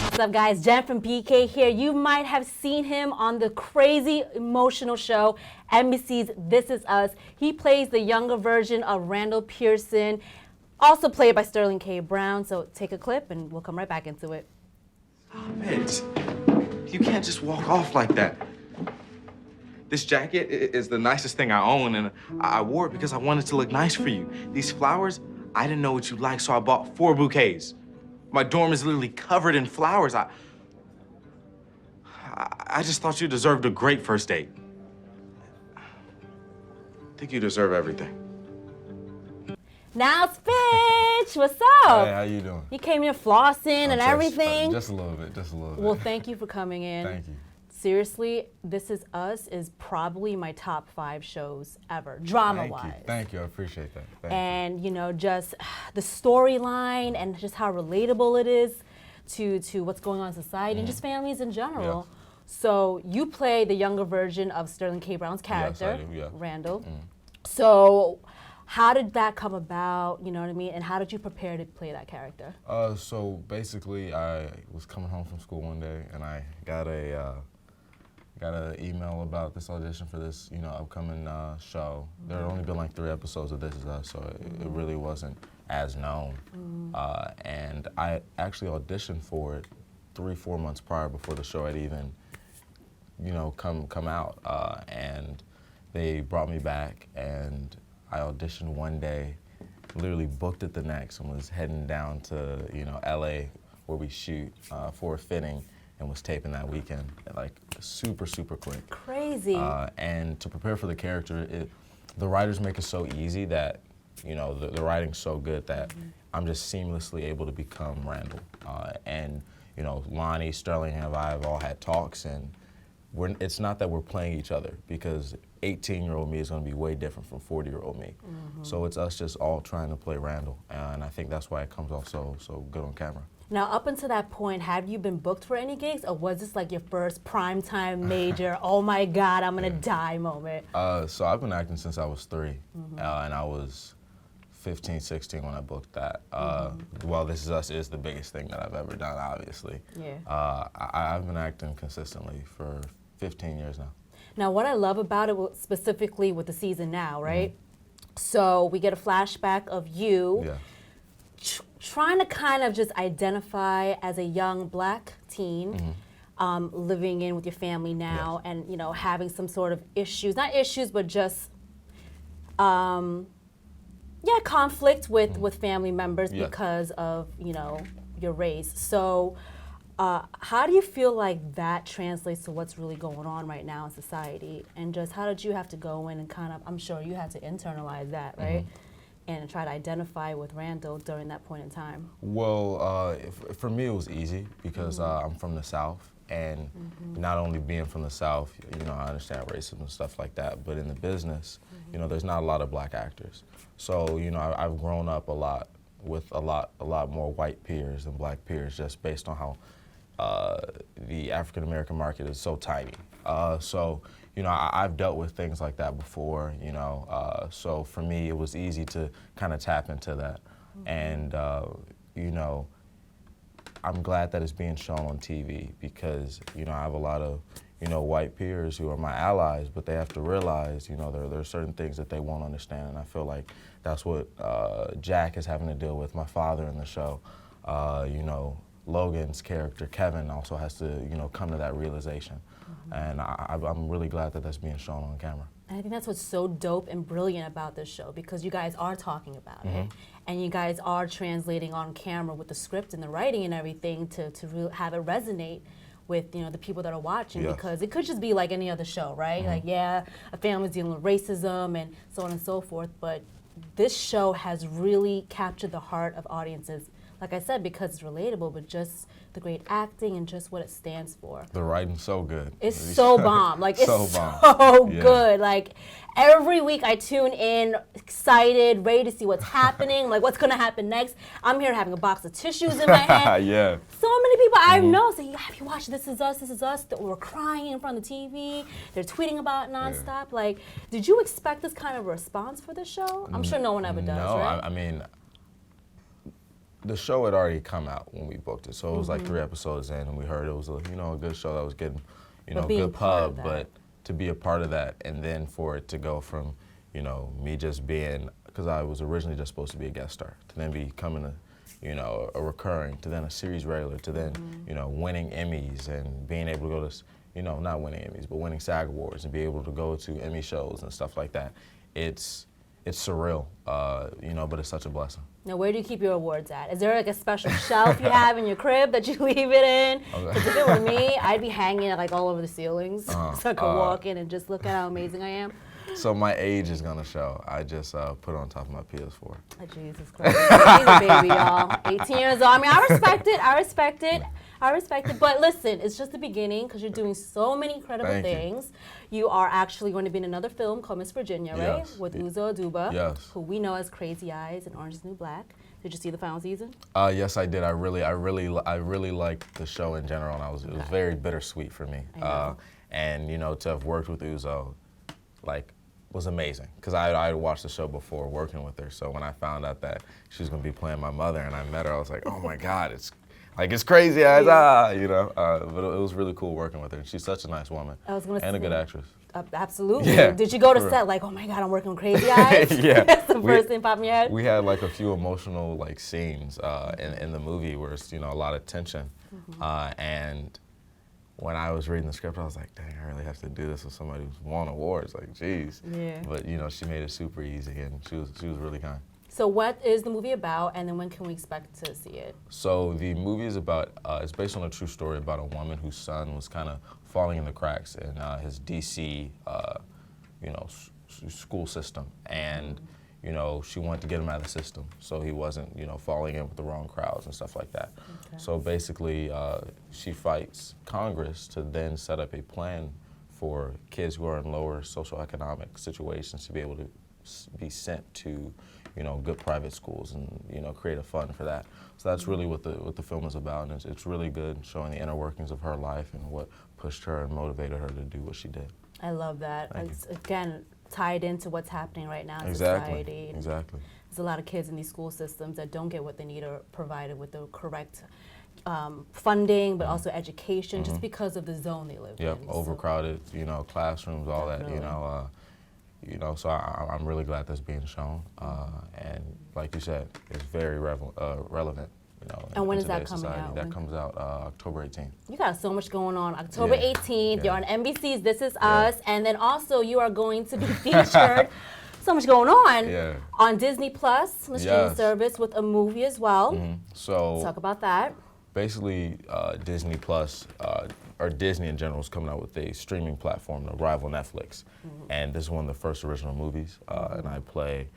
What's up, guys? JenFromBK here. You might have seen him on the crazy emotional show NBC's This Is Us. He plays the younger version of Randall Pearson, also played by Sterling K. Brown. So take a clip and we'll come right back into it. Stop it. You can't just walk off like that. This jacket is the nicest thing I own, and I wore it because I wanted to look nice for you. These flowers, I didn't know what you'd like, so I bought 4 bouquets. My dorm is literally covered in flowers. I just thought you deserved a great first date. I think you deserve everything. Niles Fitch, what's up? Hey, how you doing? You came here flossing and everything. Just a little bit, just a little bit. Well, thank you for coming in. Thank you. Seriously, This Is Us is probably my top 5 shows ever, drama-wise. Thank you, I appreciate that. And you know, just the storyline and just how relatable it is to what's going on in society and just families in general. Yeah. So you play the younger version of Sterling K. Brown's character, Yes, I do, yeah. Randall. So how did that come about, you know what I mean? And how did you prepare to play that character? So basically, I was coming home from school one day and I got an email about this audition for this, upcoming show. There had only been like 3 episodes of This Is Us, so it really wasn't as known. And I actually auditioned for it 3-4 months prior before the show had even, come out. And they brought me back, and I auditioned one day, literally booked it the next, and was heading down to LA where we shoot for a fitting. And was taping that weekend, like super quick. Crazy. And to prepare for the character, the writers make it so easy that, the writing's so good that I'm just seamlessly able to become Randall. And Lonnie, Sterling, and I have all had talks, and it's not that we're playing each other, because 18-year-old me is going to be way different from 40-year-old me. So it's us just all trying to play Randall, and I think that's why it comes off so good on camera. Now, up until that point, have you been booked for any gigs, or was this like your first primetime major, oh my God, I'm gonna die moment? So I've been acting since I was 3, and I was 15, 16 when I booked that. Well, This Is Us is the biggest thing that I've ever done, obviously. Yeah. I've been acting consistently for 15 years now. Now, what I love about it, specifically with the season now, right? So we get a flashback of you. Yeah. Trying to kind of just identify as a young black teen, living in with your family now, and having some sort of issues, not issues, but just conflict with family members because of your race. So how do you feel like that translates to what's really going on right now in society, and just how did you have to go in and kind of, I'm sure you had to internalize that, right? And try to identify with Randall during that point in time? Well, for me it was easy because I'm from the South, and not only being from the South, I understand racism and stuff like that, but in the business, there's not a lot of black actors. So, I've grown up a lot with a lot more white peers than black peers, just based on how the African American market is so tiny. So, I've dealt with things like that before, so for me it was easy to kind of tap into that. And, I'm glad that it's being shown on TV because, I have a lot of, white peers who are my allies, but they have to realize, there are certain things that they won't understand, and I feel like that's what Jack is having to deal with, my father in the show. Logan's character, Kevin, also has to, come to that realization. And I'm really glad that that's being shown on camera. And I think that's what's so dope and brilliant about this show, because you guys are talking about it, and you guys are translating on camera with the script and the writing and everything to have it resonate with the people that are watching, because it could just be like any other show, right? Like, a family's dealing with racism and so on and so forth, but this show has really captured the heart of audiences. Like I said, because it's relatable, but just the great acting and just what it stands for. The writing's so good. It's so bomb. Like, it's so good. Like, every week I tune in, excited, ready to see what's happening, like what's gonna happen next. I'm here having a box of tissues in my hand. So many people I know say, have you watched This Is Us, This Is Us? We're crying in front of the TV. They're tweeting about it nonstop. Like, did you expect this kind of response for the show? I'm sure no one ever does, right? I mean, the show had already come out when we booked it, so it was like 3 episodes in, and we heard it was a good show that was getting, good pub, but to be a part of that, and then for it to go from, me just being, because I was originally just supposed to be a guest star, to then becoming a recurring, to then a series regular, to then, winning Emmys and being able to go to, not winning Emmys, but winning SAG Awards and be able to go to Emmy shows and stuff like that. It's surreal, but it's such a blessing. Now, where do you keep your awards at? Is there like a special shelf you have in your crib that you leave it in? Because if it were me, I'd be hanging it like all over the ceilings so I could walk in and just look at how amazing I am. So my age is gonna show. I just put it on top of my PS4. Oh, Jesus Christ. He's a baby, y'all. 18 years old. I mean, I respect it. But listen, it's just the beginning because you're doing so many incredible things. You are actually going to be in another film called Miss Virginia, right? Yes. With Uzo Aduba, Yes. who we know as Crazy Eyes and Orange is the New Black. Did you see the final season? Yes, I did. I really liked the show in general, and it was very bittersweet for me. And to have worked with Uzo, was amazing, because I had watched the show before working with her. So when I found out that she was going to be playing my mother and I met her, I was like, oh my God, it's Crazy Eyes, but it was really cool working with her. She's such a nice woman and a good actress. Absolutely. Yeah, did you go to set like, oh my God, I'm working with Crazy Eyes? Yeah. That's the first thing popping in your head? We had a few emotional scenes in the movie where it's a lot of tension, and when I was reading the script, I was like, dang, I really have to do this with somebody who's won awards. Geez. Yeah. But she made it super easy, and she was really kind. So what is the movie about, and then when can we expect to see it? So the movie is about, it's based on a true story about a woman whose son was kind of falling in the cracks in his DC, school system, and she wanted to get him out of the system so he wasn't, falling in with the wrong crowds and stuff like that. Okay. So basically, she fights Congress to then set up a plan for kids who are in lower socioeconomic situations to be able to be sent to, good private schools and, create a fund for that. So that's really what the film is about, and it's really good, showing the inner workings of her life and what pushed her and motivated her to do what she did. I love that. It's, again, tied into what's happening right now in Exactly. society. Exactly. There's a lot of kids in these school systems that don't get what they need or provided with the correct funding, but also education, just because of the zone they live in. Yep, overcrowded, classrooms, all Definitely. that, so I'm really glad that's being shown. And like you said, it's very relevant. And when in is that today's coming society. out? That comes out October 18th. You got so much going on. October 18th, you're on NBC's This Is Yeah. Us, and then also you are going to be featured, so much going on, on Disney Plus, the streaming service, with a movie as well. So talk about that. Basically, Disney Plus, or Disney in general, is coming out with a streaming platform to rival Netflix. And this is one of the first original movies, and I play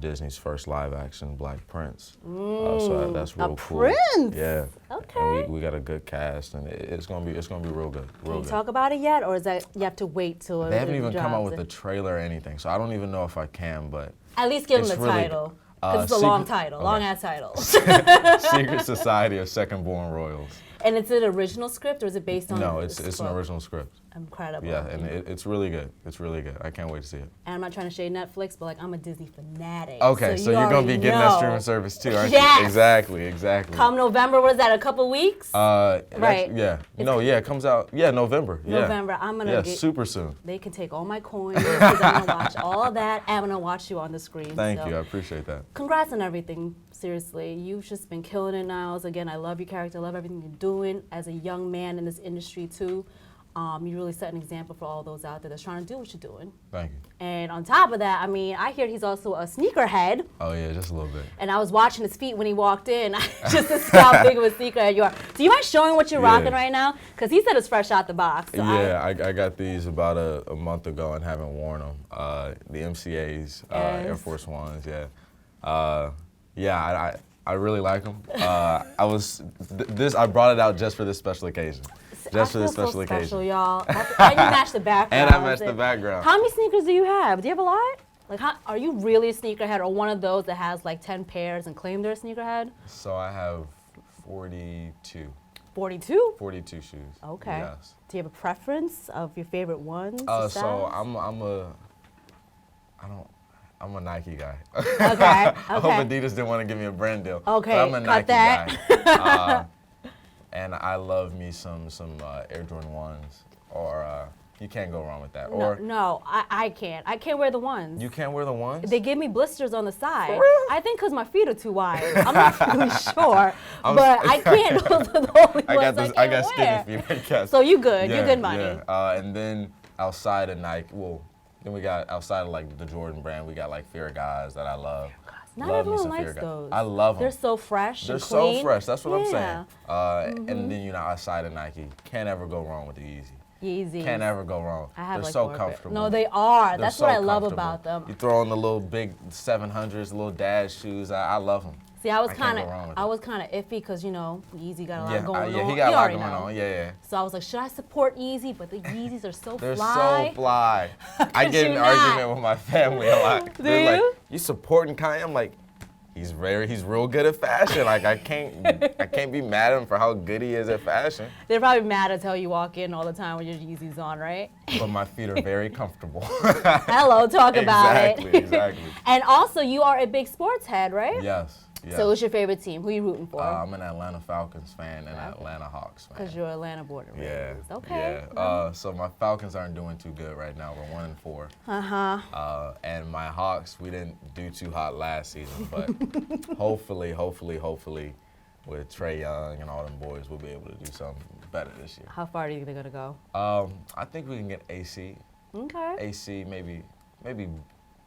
Disney's first live-action Black Prince. So that's real cool. Prince? Yeah. Okay. And we got a good cast, and it's gonna be real good. Can you talk about it yet, or is that you have to wait till They haven't even come out drops? with a trailer or anything, so I don't even know if I can. But at least give them it's the really title, because it's a long title, long-ass title. Secret Society of Second-Born Royals. And it's an original script, or is it based on? No, it's an original script. Incredible. Yeah, and it's really good. It's really good. I can't wait to see it. And I'm not trying to shade Netflix, but I'm a Disney fanatic. Okay, so you're gonna be getting that streaming service too, aren't Yes. you? Exactly. Come November, what is that? A couple weeks? Right. Yeah. It comes out. Yeah, November. November. I'm gonna get super soon. They can take all my coins, because I'm gonna watch all of that, and I'm gonna watch you on the screen. Thank you. I appreciate that. Congrats on everything. Seriously, you've just been killing it, Niles. Again, I love your character. I love everything you're doing as a young man in this industry too. You really set an example for all those out there that's trying to do what you're doing. Thank you. And on top of that, I hear he's also a sneakerhead. Oh yeah, just a little bit. And I was watching his feet when he walked in, just to see how big of a sneakerhead you are. Do you mind showing what you're rocking right now? Because he said it's fresh out the box. So I got these about a month ago and haven't worn them. The MCA's, Air Force Ones, I really like them. I brought it out just for this special occasion. Just for this special occasion. Special, y'all. And you match the background. And I matched the background. How many sneakers do you have? Do you have a lot? Are you really a sneakerhead, or one of those that has 10 pairs and claim they're a sneakerhead? So I have 42. 42? 42 shoes. Okay. Yes. Do you have a preference of your favorite ones? So I'm a Nike guy. Okay. I hope Okay. Adidas didn't want to give me a brand deal. Okay, But I'm a cut Nike that. guy. And I love me some Air Jordan 1s. Or you can't go wrong with that. Or No, I can't. I can't wear the ones. you can't wear the ones? They give me blisters on the side. For real? I think because my feet are too wide. I'm not really sure, but I can't. Those are the only ones I got can't wear. skinny feet, I guess. So you good. Yeah, You're good money. Yeah. And then outside of Nike, then we got outside of like the Jordan brand, we got like Fear Guys that I love. Not Love me everyone some Fear likes Guys. those. I love them. They're so fresh They're and so clean. fresh. That's what I'm Yeah. saying. And then outside of Nike, can't ever go wrong with the Yeezy. Yeezys. Can't ever go wrong. I have They're like so 4 pairs. comfortable. No, they are. They're That's so what I love comfortable. about them. You throw on the little big 700s, little dad shoes. I love them. See, I was can't kind go wrong with of, it. iffy because Yeezy got a lot Yeah, going on. he got a lot already going know. on. Yeah. So I was like, should I support Yeezy? But the Yeezys are so They're fly. so fly. I could get in you an not? argument with my family a lot. Do They're you? like, you supporting Kanye? I'm like, he's real good at fashion. Like I can't be mad at him for how good he is at fashion. They're probably mad as hell you walk in all the time with your Yeezys on, right? But my feet are very comfortable. Hello, talk about it. Exactly. And also, you are a big sports head, right? Yes. So who's your favorite team? Who are you rooting for? I'm an Atlanta Falcons fan and an Atlanta Hawks fan. Because you're Atlanta born and Yeah. raised. Okay. Yeah. So my Falcons aren't doing too good right now. We're 1-4. And my Hawks, we didn't do too hot last season, but hopefully, with Trae Young and all them boys, we'll be able to do something better this year. How far do you think they're gonna go? I think we can get AC. Okay. AC, maybe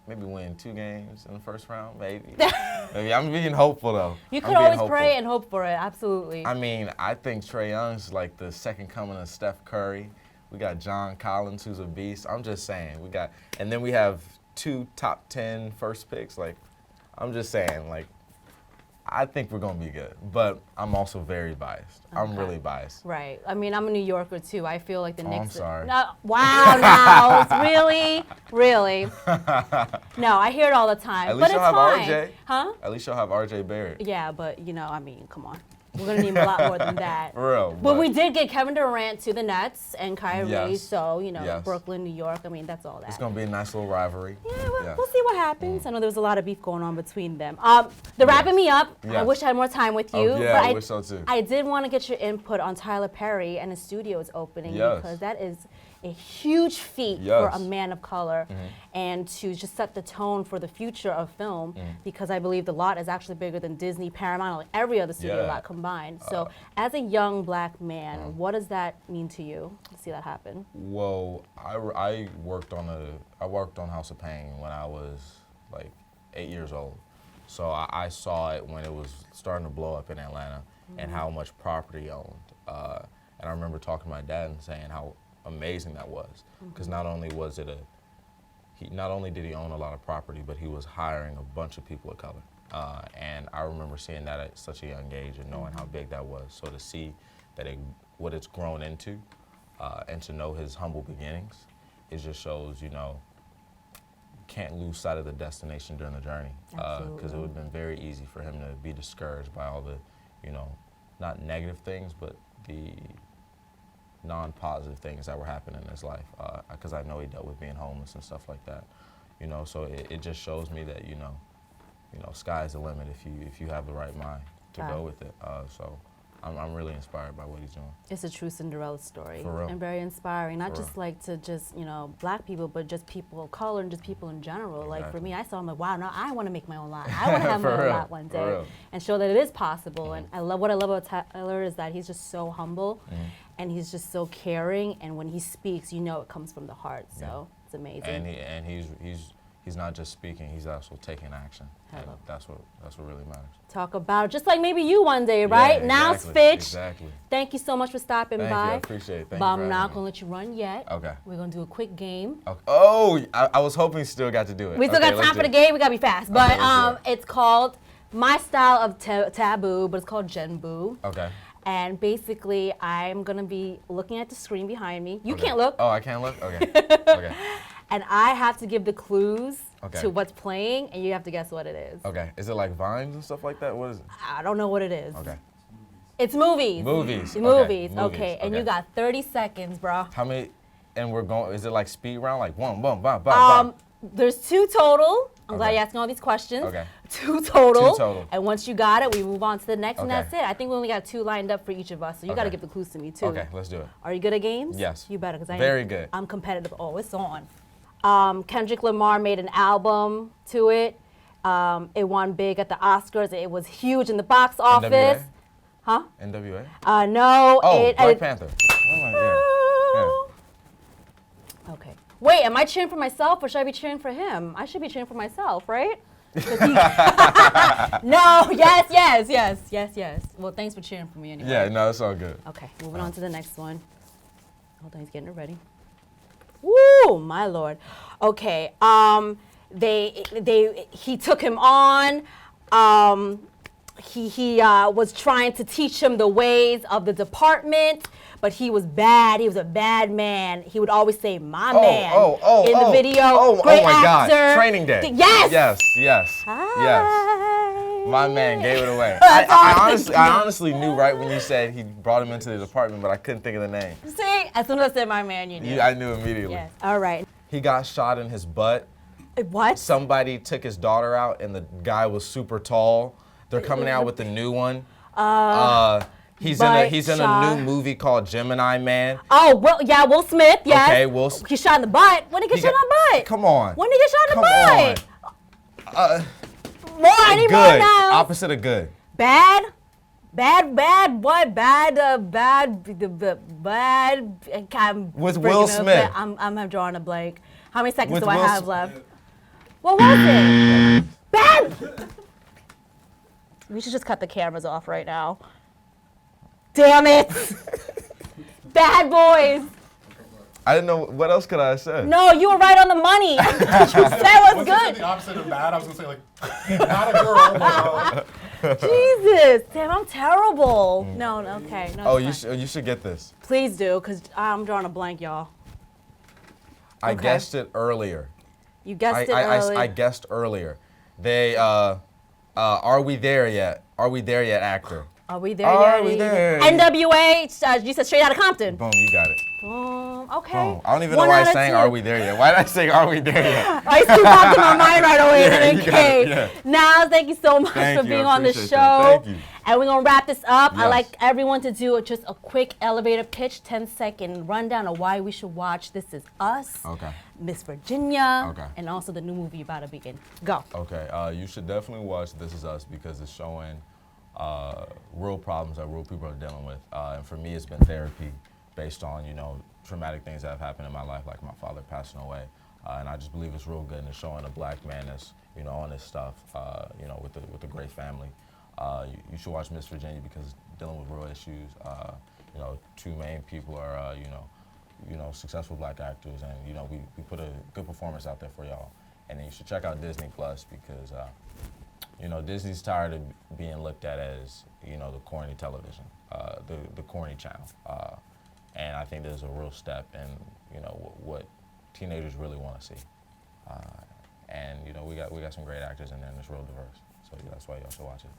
win 2 games in the first round, maybe. Maybe. I'm being hopeful though. You I'm could being always hopeful. pray and hope for it. Absolutely. I mean, I think Trae Young's like the second coming of Steph Curry. We got John Collins, who's a beast. I'm just saying, and then we have 2 top 10 first picks. Like, I'm just saying, like, I think we're gonna be good, but I'm also very biased. I'm really biased. Right. I mean, I'm a New Yorker too. I feel like the Knicks. I'm sorry. No, wow, Niles, really? No, I hear it all the time. At least but you'll it's have fine. RJ. Huh? At least you'll have RJ Barrett. Yeah, but I mean, come on. We're gonna need a lot more than that. For real. But we did get Kevin Durant to the Nets and Kyrie, Yes. so Yes. Brooklyn, New York. I mean, that's all that. It's gonna be a nice little rivalry. Yeah, we'll see what happens. I know there was a lot of beef going on between them. They're wrapping me up. I Yes. wish I had more time with you. Oh, yeah, but I wish so too. I did want to get your input on Tyler Perry and his studio is opening Yes. because that is a huge feat for Yes. a man of color and to just set the tone for the future of film because I believe the lot is actually bigger than Disney, Paramount, like every other studio Yeah. lot combined. So as a young black man, what does that mean to you to see that happen? Well, I worked on House of Pain when I was like 8 years old. So I saw it when it was starting to blow up in Atlanta and how much property he owned. And I remember talking to my dad and saying how amazing that was. Because not only did he own a lot of property, but he was hiring a bunch of people of color. And I remember seeing that at such a young age and knowing how big that was. So to see that what it's grown into and to know his humble beginnings, it just shows, can't lose sight of the destination during the journey. Because it would have been very easy for him to be discouraged by all the, not negative things, but the non-positive things that were happening in his life. Because I know he dealt with being homeless and stuff like that. So it just shows me that, sky's the limit if you have the right mind to go with it. So I'm really inspired by what he's doing. It's a true Cinderella story. For real. And very inspiring. Not For just like to just, black people, but just people of color and just people in general. Like for Exactly. me, I saw him like, wow, now I want to make my own lot. I want to have my For own real. lot one For day real. and show that it is possible. And what I love about Tyler is that he's just so humble and he's just so caring. And when he speaks, it comes from the heart. So it's amazing. And he's not just speaking; he's also taking action. And Hello. that's what really matters. Talk about it, just like maybe you one day, right? Yeah, Niles exactly, Fitch. Exactly. Thank you so much for stopping Thank by. you. I appreciate it. Thank But you I'm for not having gonna me. let you run yet. Okay. We're gonna do a quick game. Okay. Oh, I was hoping you still got to do it. We still Okay, got let's time for do the it. game. We gotta be fast. But let's do it's called my style of taboo, but it's called Jenboo. Okay. And basically, I'm gonna be looking at the screen behind me. You Okay. can't look. Oh, I can't look? Okay. Okay. And I have to give the clues Okay. to what's playing, and you have to guess what it is. Okay. Is it like vines and stuff like that? What is it? I don't know what it is. Okay. It's movies. Movies. Okay. Movies. Movies. Okay. And you Okay. got 30 seconds, bro. How many? And we're going. Is it like speed round? Like one, boom, bam, bam, bam. There's 2 total. I'm glad you're asking all these questions. Okay. 2 total. 2 total. And once you got it, we move on to the next, and Okay. that's it. I think we only got 2 lined up for each of us, so you got to Okay. give the clues to me too. Okay, let's do it. Are you good at games? Yes. You better, because Very good. I'm competitive. Oh, it's on. Kendrick Lamar made an album to it. It won big at the Oscars. It was huge in the box office. NWA? Huh? NWA? No. Oh, Black Panther. Okay. Wait, am I cheering for myself or should I be cheering for him? I should be cheering for myself, right? No, yes. Well, thanks for cheering for me anyway. Yeah, no, it's all good. Okay, moving on to the next one. Hold on, he's getting it ready. Woo, my lord. Okay, he took him on. He was trying to teach him the ways of the department, but he was bad. He was a bad man. He would always say, "My man," in the video. Great my actor. God! Training Day. Yes. Yes. Hi. My man gave it away. That's I honestly knew right when you said he brought him into the department, but I couldn't think of the name. See, as soon as I said "my man," you knew. I knew immediately. Yes. All right. He got shot in his butt. What? Somebody took his daughter out, and the guy was super tall. They're coming out with the new one. He's in a new movie called Gemini Man. Oh, well, yeah, Will Smith, yes. Okay, Will Smith. He shot in the butt. When did he get shot in the butt? Come on. When did he get shot in the butt? More, I need more Good. now. Opposite of good. Bad? What? Bad. With Will Smith. I'm drawing a blank. How many seconds With do I Will have Smith. left? What was it? Bad! We should just cut the cameras off right now. Damn it! Bad Boys. I didn't know, what else could I have said? No, you were right on the money. You said was good. The opposite of bad, I was gonna say like, not a girl. Jesus, damn, I'm terrible. No, okay. No, Oh, it's you should get this. Please do, because I'm drawing a blank, y'all. I Okay. guessed it earlier. You guessed it early. I guessed earlier. They, Are We There Yet? Are We There Yet actor. Are we there Are yet? we there? NWA, you said Straight Outta Compton. Boom, you got it. Okay. Boom. I don't even know why I sang Are We There Yet? Why did I sing Are We There Yet? I still popped in my mind right away. Yeah, and you then got it, came. yeah. Niles, thank you so much Thank for you, being I on the appreciate show. that. Thank you. And we're going to wrap this up. I Yes. like everyone to do just a quick elevator pitch, 10-second rundown of why we should watch This Is Us, Okay. Miss Virginia, Okay. and also the new movie you're about to be in. Go. Okay, you should definitely watch This Is Us because it's showing real problems that real people are dealing with. And for me, it's been therapy based on, traumatic things that have happened in my life, like my father passing away. And I just believe it's real good and it's showing a black man that's, on this stuff, with a great family. You should watch Miss Virginia because it's dealing with real issues. 2 main people are, successful black actors, and we put a good performance out there for y'all. And then you should check out Disney Plus because, Disney's tired of being looked at as, the corny television, the corny channel. And I think there's a real step in, what teenagers really want to see. And we got some great actors in there, and it's real diverse. So that's why y'all should watch it.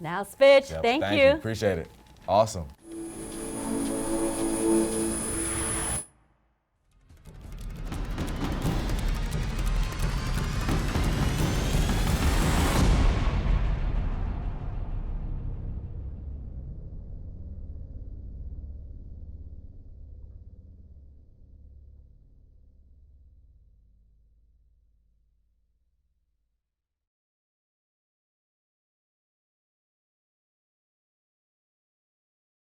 Niles Fitch, Yep, thank you. Appreciate it. Awesome.